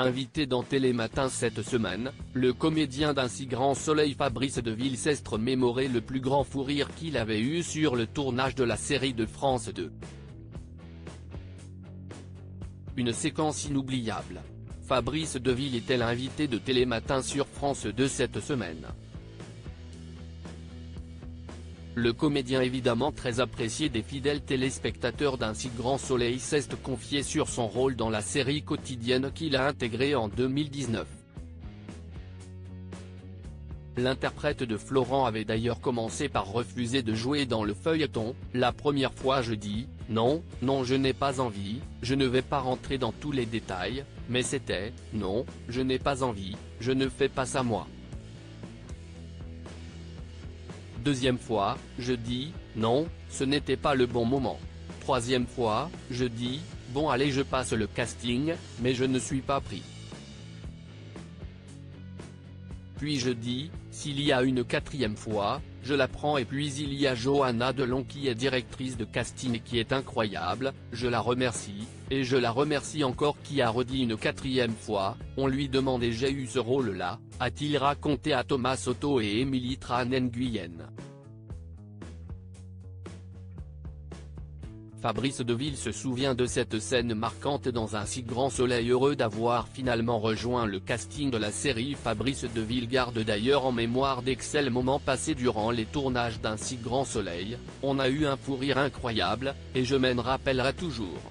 Invité dans Télématin cette semaine, le comédien d'un si grand soleil Fabrice Deville s'est remémoré le plus grand fou rire qu'il avait eu sur le tournage de la série de France 2. Une séquence inoubliable. Fabrice Deville était l'invité de Télématin sur France 2 cette semaine. Le comédien évidemment très apprécié des fidèles téléspectateurs d'un si grand soleil s'est confié sur son rôle dans la série quotidienne qu'il a intégrée en 2019. L'interprète de Florent avait d'ailleurs commencé par refuser de jouer dans le feuilleton. La première fois je dis, non, je n'ai pas envie, je ne vais pas rentrer dans tous les détails, mais c'était, non, je n'ai pas envie, je ne fais pas ça moi. Deuxième fois, je dis, non, ce n'était pas le bon moment. Troisième fois, je dis, bon allez je passe le casting, mais je ne suis pas pris. Puis je dis, s'il y a une quatrième fois, je la prends et puis il y a Johanna Delon qui est directrice de casting et qui est incroyable, je la remercie, et je la remercie encore qui a redit une quatrième fois, on lui demandait j'ai eu ce rôle-là, a-t-il raconté à Thomas Soto et Émilie Tran Nguyen. Fabrice Deville se souvient de cette scène marquante dans un si grand soleil, heureux d'avoir finalement rejoint le casting de la série. Fabrice Deville garde d'ailleurs en mémoire d'excellents moments passés durant les tournages d'un si grand soleil. On a eu un fou rire incroyable, et je m'en rappellerai toujours.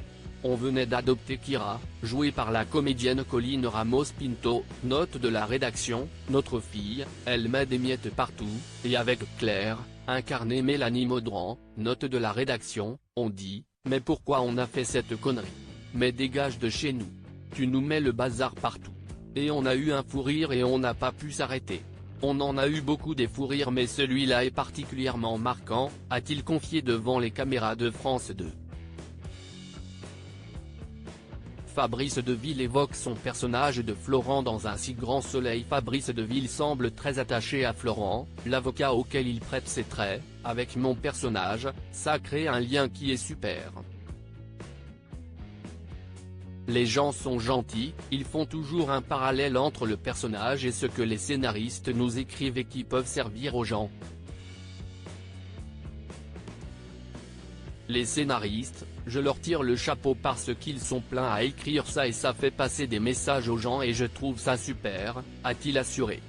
On venait d'adopter Kira, jouée par la comédienne Colline Ramos Pinto, note de la rédaction, notre fille, elle met des miettes partout, et avec Claire, incarnée Mélanie Maudran, note de la rédaction, on dit, mais pourquoi on a fait cette connerie? Mais dégage de chez nous. Tu nous mets le bazar partout. Et on a eu un fou rire et on n'a pas pu s'arrêter. On en a eu beaucoup des fous rires mais celui-là est particulièrement marquant, a-t-il confié devant les caméras de France 2. Fabrice Deville évoque son personnage de Florent dans un si grand soleil. Fabrice Deville semble très attaché à Florent, l'avocat auquel il prête ses traits. Avec mon personnage, ça crée un lien qui est super. Les gens sont gentils, ils font toujours un parallèle entre le personnage et ce que les scénaristes nous écrivent et qui peuvent servir aux gens. Les scénaristes, je leur tire le chapeau parce qu'ils sont pleins à écrire ça et ça fait passer des messages aux gens et je trouve ça super, a-t-il assuré.